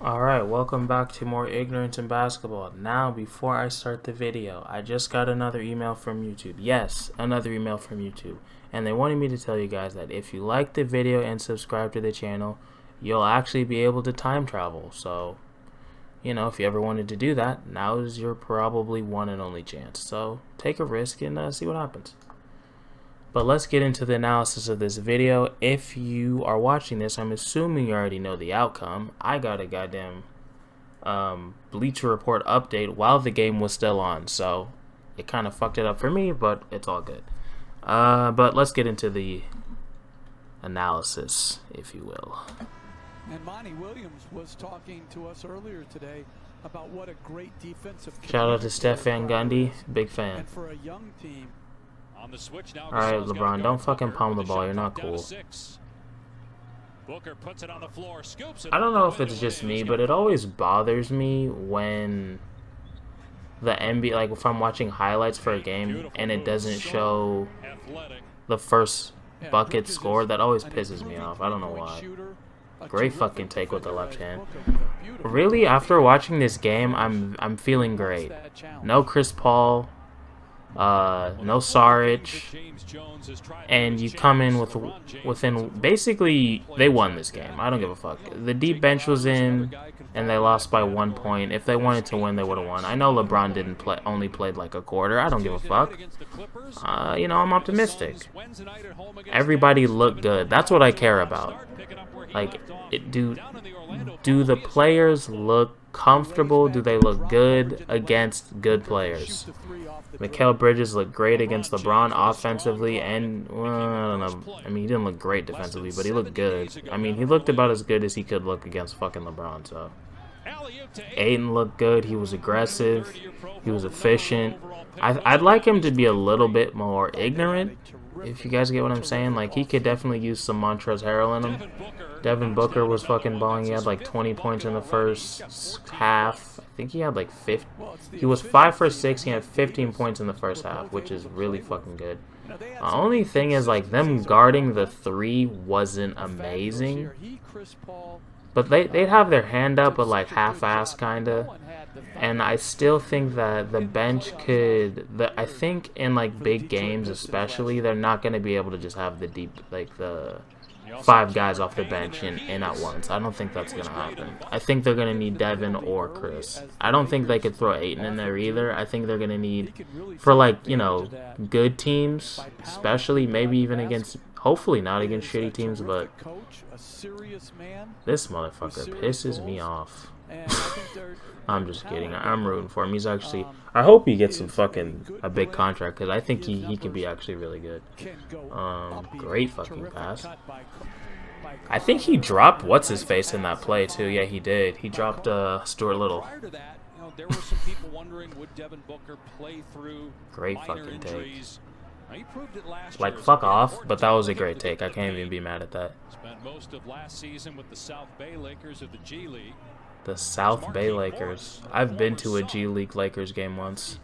Alright, welcome back to more Ignorance in Basketball. Now, before I start the video, I just got another email from YouTube. Yes, another email from YouTube. And they wanted me to tell you guys that if you like the video and subscribe to the channel, you'll actually be able to time travel. So, if you ever wanted to do that, now is your probably one and only chance. So, take a risk and see what happens. But let's get into the analysis of this video. If you are watching this, I'm assuming you already know the outcome. I got a goddamn Bleacher Report update while the game was still on, so it kind of fucked it up for me, but it's all good. But let's get into the analysis, if you will. And Monty Williams was talking to us earlier today about what a great defensive. Shout out to Steph Van Gundy, big fan. And for a young team. Alright, LeBron, don't fucking palm the ball. You're not cool. I don't know if it's just me, but it always bothers me when the NBA, like if I'm watching highlights for a game and it doesn't show the first bucket scored. That always pisses me off. I don't know why. Great fucking take with the left hand. Really, after watching this game, I'm feeling great. No Chris Paul. No Saric, and you come in within basically they won this game. I don't give a fuck. The deep bench was in, and they lost by 1 point. If they wanted to win, they would have won. I know LeBron didn't play, only played like a quarter. I don't give a fuck. I'm optimistic. Everybody looked good. That's what I care about. Like, do the players look comfortable? Do they look good against good players? Mikal Bridges looked great against LeBron offensively, and well, I don't know. I mean, he didn't look great defensively, but he looked good. I mean, he looked about as good as he could look against fucking LeBron. So, Ayton looked good. He was aggressive. He was efficient. I'd like him to be a little bit more ignorant, if you guys get what I'm saying. Like, he could definitely use some Montrezl Harrell in him. Devin Booker was fucking balling. He had like 20 points in the first half. I think he had like 50. He was 5 for 6. He had 15 points in the first half, which is really fucking good. The only thing is, like, them guarding the three wasn't amazing. But they'd have their hand up, but like half-assed kind of. And I still think that the bench could. I think in like big games, especially, they're not going to be able to just have the deep, like the 5 guys off the bench in at once. I don't think that's going to happen. I think they're going to need Devin or Chris. I don't think they could throw Ayton in there either. I think they're going to need, for like, good teams, especially maybe even against, hopefully not against shitty teams, but this motherfucker pisses me off. I'm just kidding. I'm rooting for him. He's actually, I hope he gets a big contract, because I think he can be actually really good. Great fucking pass. I think he dropped what's-his-face in that play, too. Yeah, he did. He dropped Stuart Little. Great fucking take. Like, fuck off, but that was a great take. I can't even be mad at that. Spent most of last season with the South Bay Lakers of the G League. The South Bay Lakers. I've been to a G League Lakers game once.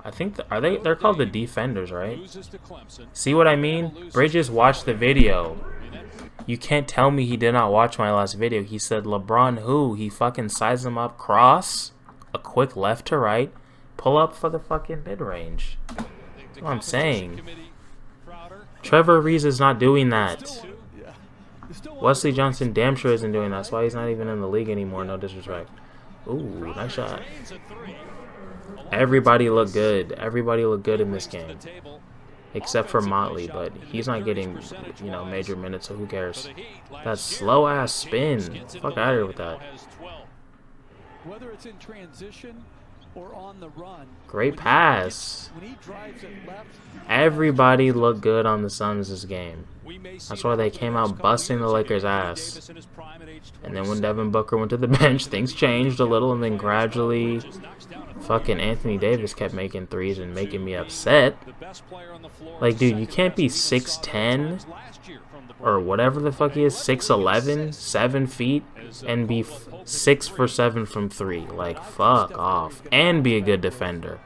I think they're called the Defenders, right? See what I mean? Bridges watched the video. You can't tell me he did not watch my last video. He said LeBron who? He fucking sized him up, cross, a quick left to right, pull up for the fucking mid-range. That's what I'm saying. Trevor Ariza is not doing that. Wesley Johnson damn sure isn't doing that. That's why he's not even in the league anymore. No disrespect. Ooh, nice shot. Everybody looked good. Everybody looked good in this game. Except for Motley, but he's not getting, major minutes, so who cares? That slow-ass spin. Fuck out of here with that. Whether it's in transition or on the run. Great pass. Everybody looked good on the Suns this game. That's why they came out busting the Lakers' ass. And then when Devin Booker went to the bench, things changed a little, and then gradually fucking Anthony Davis kept making threes and making me upset. Like, dude, you can't be 6'10", or whatever the fuck he is, 6'11", 7 feet, and be 6 for 7 from 3. Like, fuck off. And be a good defender.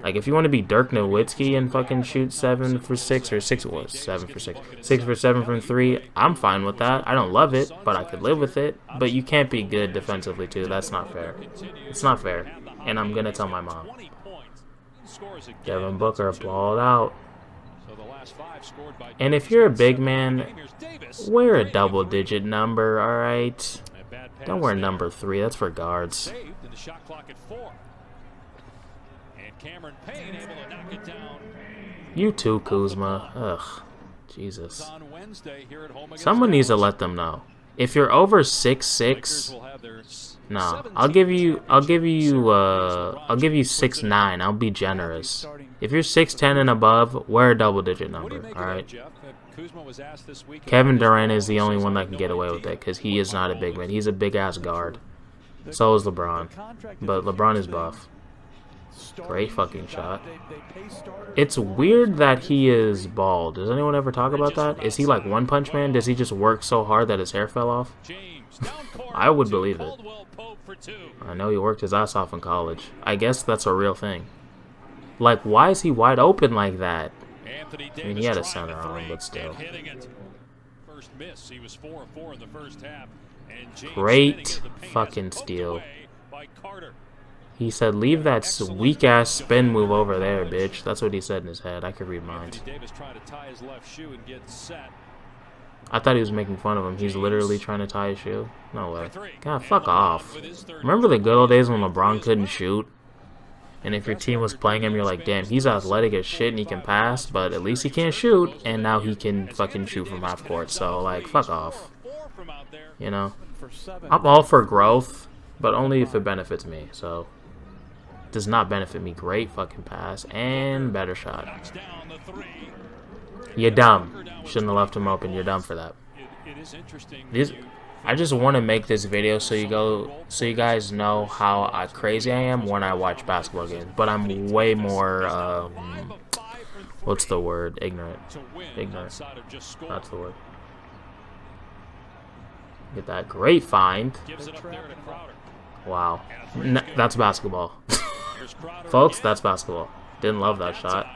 Like, if you want to be Dirk Nowitzki and fucking shoot 7 for 6 or 6 was 7 for 6, 6 for 7 from 3, I'm fine with that. I don't love it, but I could live with it. But you can't be good defensively too. That's not fair. It's not fair. And I'm gonna tell my mom. Devin Booker balled out. And if you're a big man, wear a double-digit number, all right? Don't wear number 3. That's for guards. You too, Kuzma. Ugh, Jesus. Someone needs to let them know. If you're over 6'6", no, I'll give you 6'9". I'll be generous. If you're 6'10" and above, wear a double-digit number. All right. Kevin Durant is the only one that can get away with it because he is not a big man. He's a big-ass guard. So is LeBron, but LeBron is buff. Great fucking shot. It's weird that he is bald. Does anyone ever talk about that? Is he like One Punch Man? Does he just work so hard that his hair fell off? I would believe it. I know he worked his ass off in college. I guess that's a real thing. Like, why is he wide open like that? I mean, he had a center on him, but still. Great fucking steal. He said, leave that weak-ass spin move over there, bitch. That's what he said in his head. I could read minds. I thought he was making fun of him. He's literally trying to tie his shoe. No way. God, fuck off. Remember the good old days when LeBron couldn't shoot? And if your team was playing him, you're like, damn, he's athletic as shit and he can pass, but at least he can't shoot. And now he can fucking shoot from half court. So, like, fuck off. You know? I'm all for growth, but only if it benefits me. So, does not benefit me. Great fucking pass and better shot. You're dumb. Shouldn't have left him open. You're dumb for that. I just want to make this video so you guys know how crazy I am when I watch basketball games. But I'm way more what's the word? Ignorant. Ignorant. That's the word. Get that great find. Wow. That's basketball. Folks, that's basketball. Didn't love that shot.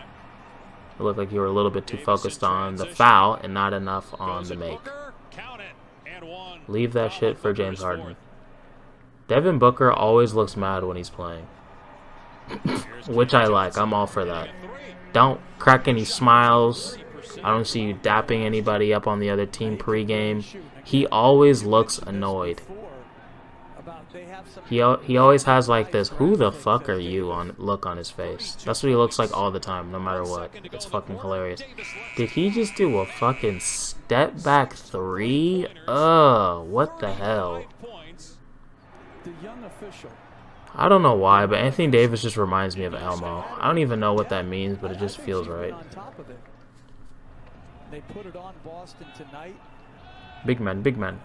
It looked like you were a little bit too focused on the foul and not enough on the make. Leave that shit for James Harden. Devin Booker always looks mad when he's playing. Which I like. I'm all for that. Don't crack any smiles. I don't see you dapping anybody up on the other team pregame. He always looks annoyed. He always has like this "who the fuck are you" look on his face. That's what he looks like all the time, no matter what. It's fucking hilarious. Did he just do a fucking step back 3? What the hell? I don't know why, but Anthony Davis just reminds me of Elmo. I don't even know what that means, but it just feels right. They put it on Boston tonight. Big man, big man.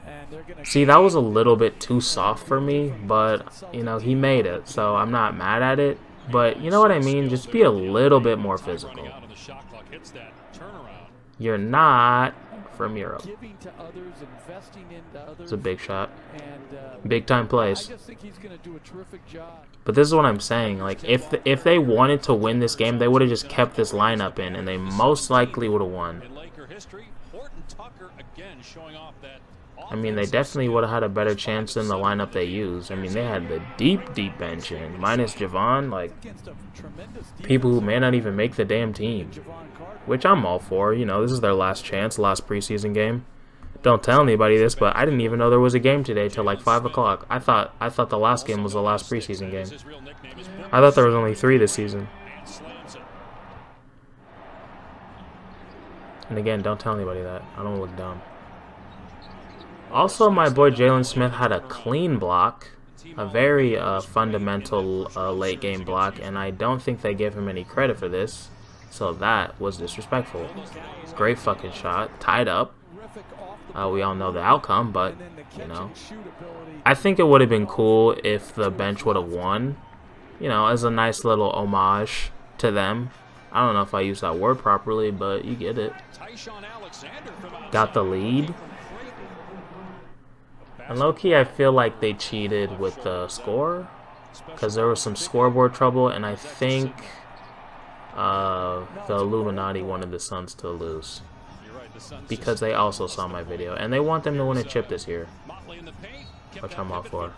See, that was a little bit too soft for me, but, you know, he made it, so I'm not mad at it. But, you know what I mean? Just be a little bit more physical. You're not from Europe. It's a big shot. Big time plays. But this is what I'm saying. Like, if they wanted to win this game, they would have just kept this lineup in, and they most likely would have won. I mean, they definitely would have had a better chance than the lineup they used. I mean, they had the deep bench in, minus Javon, like, people who may not even make the damn team. Which I'm all for. You know, this is their last chance, last preseason game. Don't tell anybody this, but I didn't even know there was a game today till like 5 o'clock. I thought the last game was the last preseason game. I thought there was only 3 this season. And again, don't tell anybody that. I don't look dumb. Also, my boy Jalen Smith had a clean block. A very fundamental late game block. And I don't think they give him any credit for this. So that was disrespectful. Great fucking shot. Tied up. We all know the outcome, but, you know. I think it would have been cool if the bench would have won. You know, as a nice little homage to them. I don't know if I used that word properly, but you get it. Got the lead. And low-key, I feel like they cheated with the score. Because there was some scoreboard trouble, and I think the Illuminati wanted the Suns to lose because they also saw my video and they want them to win a chip this year, which I'm all for.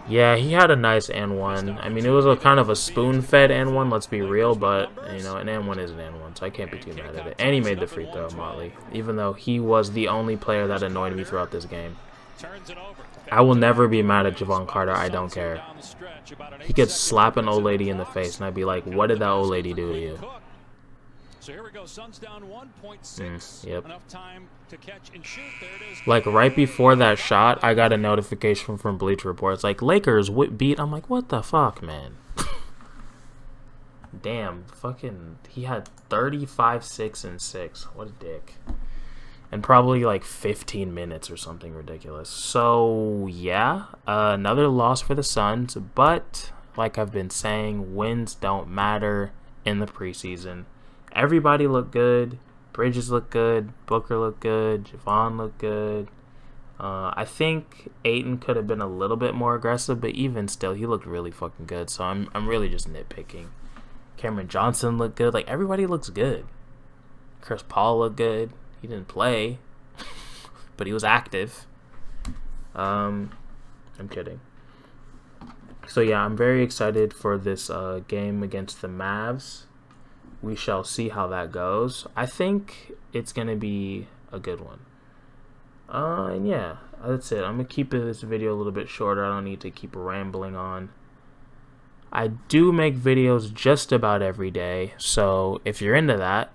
Yeah, he had a nice and one. I mean, it was a kind of a spoon-fed and one, let's be real, but, you know, an and one is an and one, so I can't be too mad at it. And he made the free throw, Motley, even though he was the only player that annoyed me throughout this game. I will never be mad at Javon Carter, I don't care. He could slap an old lady in the face, and I'd be like, what did that old lady do to you? So here we go, Suns down 1.6. Yep. Enough time to catch and shoot. There it is. Like, right before that shot, I got a notification from Bleacher Report. It's like, Lakers beat. I'm like, what the fuck, man? Damn, fucking, he had 35, 6, and 6. What a dick. And probably like 15 minutes or something ridiculous. So, yeah, another loss for the Suns. But, like I've been saying, wins don't matter in the preseason. Everybody looked good. Bridges looked good. Booker looked good. Javon looked good. I think Ayton could have been a little bit more aggressive, but even still, he looked really fucking good. So I'm really just nitpicking. Cameron Johnson looked good. Like, everybody looks good. Chris Paul looked good. He didn't play, but he was active. I'm kidding. So yeah, I'm very excited for this game against the Mavs. We shall see how that goes. I think it's going to be a good one. And yeah, that's it. I'm going to keep this video a little bit shorter. I don't need to keep rambling on. I do make videos just about every day. So if you're into that,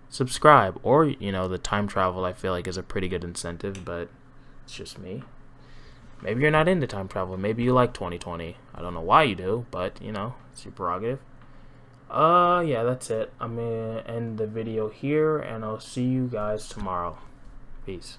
subscribe. Or, you know, the time travel I feel like is a pretty good incentive, but it's just me. Maybe you're not into time travel. Maybe you like 2020. I don't know why you do, but, you know, it's your prerogative. Yeah, that's it. I'm gonna end the video here, and I'll see you guys tomorrow. Peace.